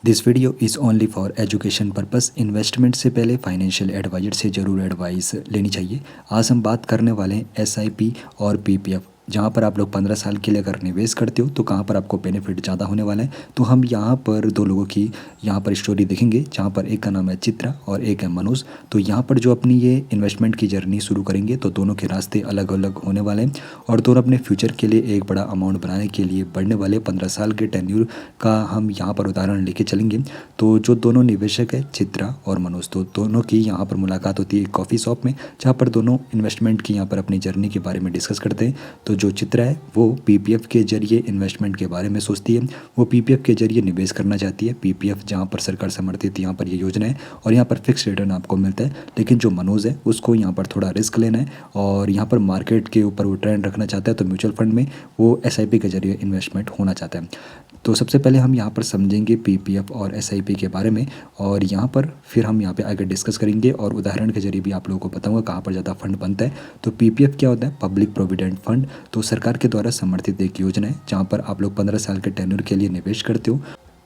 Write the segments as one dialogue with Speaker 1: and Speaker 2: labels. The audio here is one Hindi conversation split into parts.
Speaker 1: This video is only for education purpose. Investment से पहले फाइनेंशियल एडवाइजर से ज़रूर एडवाइस लेनी चाहिए। आज हम बात करने वाले हैं एसआईपी और पीपीएफ, जहाँ पर आप लोग 15 साल के लिए अगर निवेश करते हो तो कहाँ पर आपको बेनिफिट ज़्यादा होने वाला है। तो हम यहाँ पर दो लोगों की यहाँ पर स्टोरी देखेंगे, जहाँ पर एक का नाम है चित्रा और एक है मनोज। तो यहाँ पर जो अपनी ये इन्वेस्टमेंट की जर्नी शुरू करेंगे तो दोनों के रास्ते अलग अलग होने वाले हैं और दोनों अपने फ्यूचर के लिए एक बड़ा अमाउंट बनाने के लिए बढ़ने वाले 15 साल के टेन्यूर का हम यहाँ पर उदाहरण लेके चलेंगे। तो जो दोनों निवेशक है चित्रा और मनोज, तो दोनों की यहाँ पर मुलाकात होती है कॉफ़ी शॉप में, जहाँ पर दोनों इन्वेस्टमेंट की यहाँ पर अपनी जर्नी के बारे में डिस्कस करते हैं। तो जो चित्रा है वो पीपीएफ के जरिए इन्वेस्टमेंट के बारे में सोचती है, वो पीपीएफ के जरिए निवेश करना चाहती है। पीपीएफ जहाँ पर सरकार समर्थित यहाँ पर ये योजना है और यहाँ पर फिक्स रिटर्न आपको मिलता है। लेकिन जो मनोज है उसको यहाँ पर थोड़ा रिस्क लेना है और यहाँ पर मार्केट के ऊपर वो ट्रेंड रखना चाहता है, तो म्यूचुअल फंड में वो एसआईपी के जरिए इन्वेस्टमेंट होना चाहता है। तो सबसे पहले हम यहाँ पर समझेंगे पीपीएफ और एसआईपी के बारे में और यहाँ पर फिर हम यहाँ पे आगे डिस्कस करेंगे और उदाहरण के जरिए भी आप लोगों को बताऊंगा कहाँ पर ज़्यादा फंड बनता है। तो पीपीएफ क्या होता है? Public provident fund. तो सरकार के द्वारा समर्थित एक योजना है जहाँ पर आप लोग 15 साल के टेन्योर के लिए निवेश करते हो।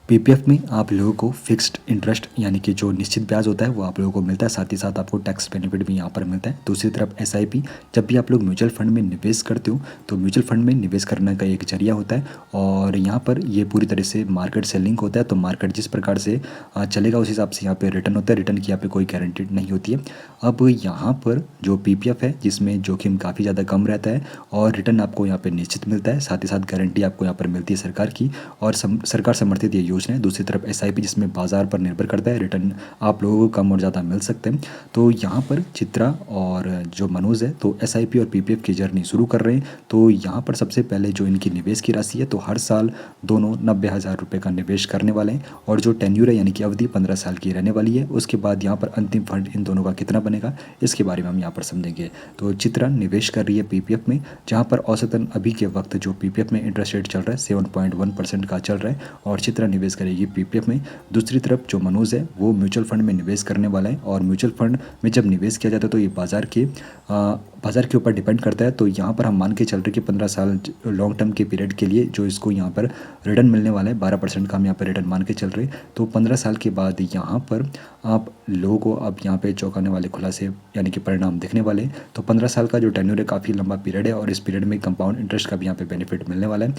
Speaker 1: पीपीएफ में आप लोगों को फिक्स्ड इंटरेस्ट यानी कि जो निश्चित ब्याज होता है वो आप लोगों को मिलता है, साथ ही साथ आपको टैक्स बेनिफिट भी यहाँ पर मिलता है। दूसरी तरफ एसआईपी, जब भी आप लोग म्यूचुअल फंड में निवेश करते हो तो म्यूचुअल फंड में निवेश करने का एक जरिया होता है और यहाँ पर ये पूरी तरह से मार्केट से लिंक होता है। तो मार्केट जिस प्रकार से चलेगा उस हिसाब से यहाँ पर रिटर्न होता है, रिटर्न की यहाँ पर कोई गारंटीड नहीं होती है। अब यहाँ पर जो पीपीएफ है जिसमें जोखिम काफ़ी ज़्यादा कम रहता है और रिटर्न आपको यहाँ पर निश्चित मिलता है, साथ ही साथ गारंटी आपको यहाँ पर मिलती है सरकार की और सरकार समर्थित ये योजना है। दूसरी तरफ एसआईपी जिसमें बाजार पर निर्भर करता है, रिटर्न आप लोगों को कम और ज़्यादा मिल सकते हैं। तो यहाँ पर चित्रा और जो मनोज है तो एसआईपी और पीपीएफ की जर्नी शुरू कर रहे हैं। तो यहाँ पर सबसे पहले जो इनकी निवेश की राशि है तो हर साल दोनों 90,000 रुपये का निवेश करने वाले हैं और जो टेन्यूर है यानी कि अवधि 15 साल की रहने वाली है। उसके बाद यहाँ पर अंतिम फंड इन दोनों का कितना बनेगा इसके बारे में हम यहाँ पर समझेंगे। तो चित्रा निवेश कर रही है पीपीएफ में, जहाँ पर औसतन अभी के वक्त जो पीपीएफ में इंटरेस्ट रेट चल रहा है 7.1% का चल रहा है और चित्रा निवेश करेगी पीपीएफ में। दूसरी तरफ जो मनोज है वो म्यूचुअल फंड में निवेश करने वाला है और म्यूचुअल फंड में जब निवेश किया जाता है तो ये बाजार के ऊपर डिपेंड करता है। तो यहाँ पर हम मान के चल रहे कि 15 साल लॉन्ग टर्म के पीरियड के लिए जो इसको यहाँ पर रिटर्न मिलने वाला है 12% का हम यहाँ पर रिटर्न मान के चल रहे हैं। तो 15 साल के बाद यहाँ पर आप लोगों को अब यहाँ पे चौंकाने वाले खुलासे यानी कि परिणाम दिखने वाले हैं। तो 15 साल का जो टेन्योर है काफ़ी लंबा पीरियड है और इस पीरियड में कंपाउंड इंटरेस्ट का भी यहाँ पे बेनिफिट मिलने वाला है।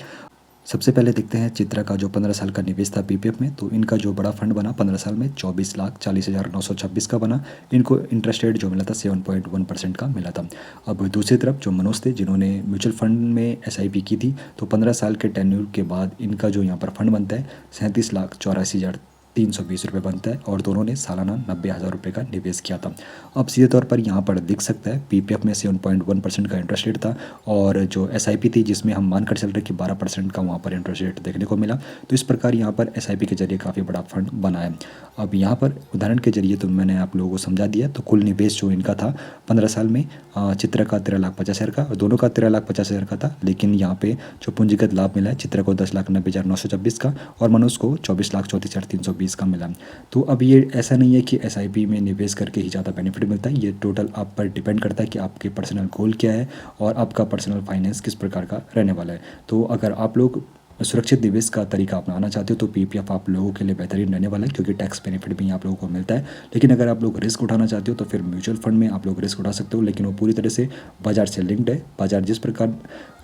Speaker 1: सबसे पहले देखते हैं चित्रा का जो 15 साल का निवेश था पीपीएफ में, तो इनका जो बड़ा फंड बना 15 साल में 24,40,926 का बना। इनको इंटरेस्ट रेट जो मिला था 7.1% का मिला था। अब दूसरी तरफ जो मनोज थे जिन्होंने म्यूचुअल फंड में एसआईपी की थी, तो 15 साल के टेन्यूर के बाद इनका जो यहाँ पर फंड बनता है 37,84,320 रुपये बनता है और दोनों ने सालाना 90,000 रुपये का निवेश किया था। अब सीधे तौर पर यहाँ पर दिख सकता है पीपीएफ में 7.1% का इंटरेस्ट रेट था और जो एसआईपी थी जिसमें हम मानकर चल रहे कि 12% का वहाँ पर इंटरेस्ट रेट देखने को मिला। तो इस प्रकार यहाँ पर एसआईपी के जरिए काफ़ी बड़ा फंड बना है। अब यहाँ पर उदाहरण के जरिए तो मैंने आप लोगों को समझा दिया। तो कुल निवेश जो इनका था 15 साल में चित्रा का 13,50,000 का और दोनों का 13,50,000 का था, लेकिन यहाँ पे जो पूंजीगत लाभ मिला है चित्रा को 10,90,926 का और मनोज को 24,34,320 का मिला। तो अब ये ऐसा नहीं है कि एसआईपी में निवेश करके ही ज़्यादा बेनिफिट मिलता है, ये टोटल आप पर डिपेंड करता है कि आपके पर्सनल गोल क्या है और आपका पर्सनल फाइनेंस किस प्रकार का रहने वाला है। तो अगर आप लोग सुरक्षित निवेश का तरीका अपनाना चाहते हो तो पीपीएफ आप लोगों के लिए बेहतरीन रहने वाला है क्योंकि टैक्स बेनिफिट भी आप लोगों को मिलता है। लेकिन अगर आप लोग रिस्क उठाना चाहते हो तो फिर म्यूचुअल फंड में आप लोग रिस्क उठा सकते हो, लेकिन वो पूरी तरह से बाजार से लिंक्ड है। बाजार जिस प्रकार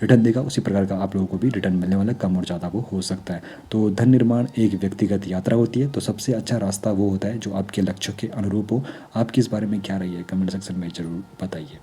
Speaker 1: रिटर्न देगा उसी प्रकार का आप लोगों को भी रिटर्न मिलने वाला है, कम और ज़्यादा वो हो सकता है। तो धन निर्माण एक व्यक्तिगत यात्रा होती है, तो सबसे अच्छा रास्ता वो होता है जो आपके लक्ष्य के अनुरूप हो। आपकी इस बारे में क्या राय है कमेंट सेक्शन में ज़रूर बताइए।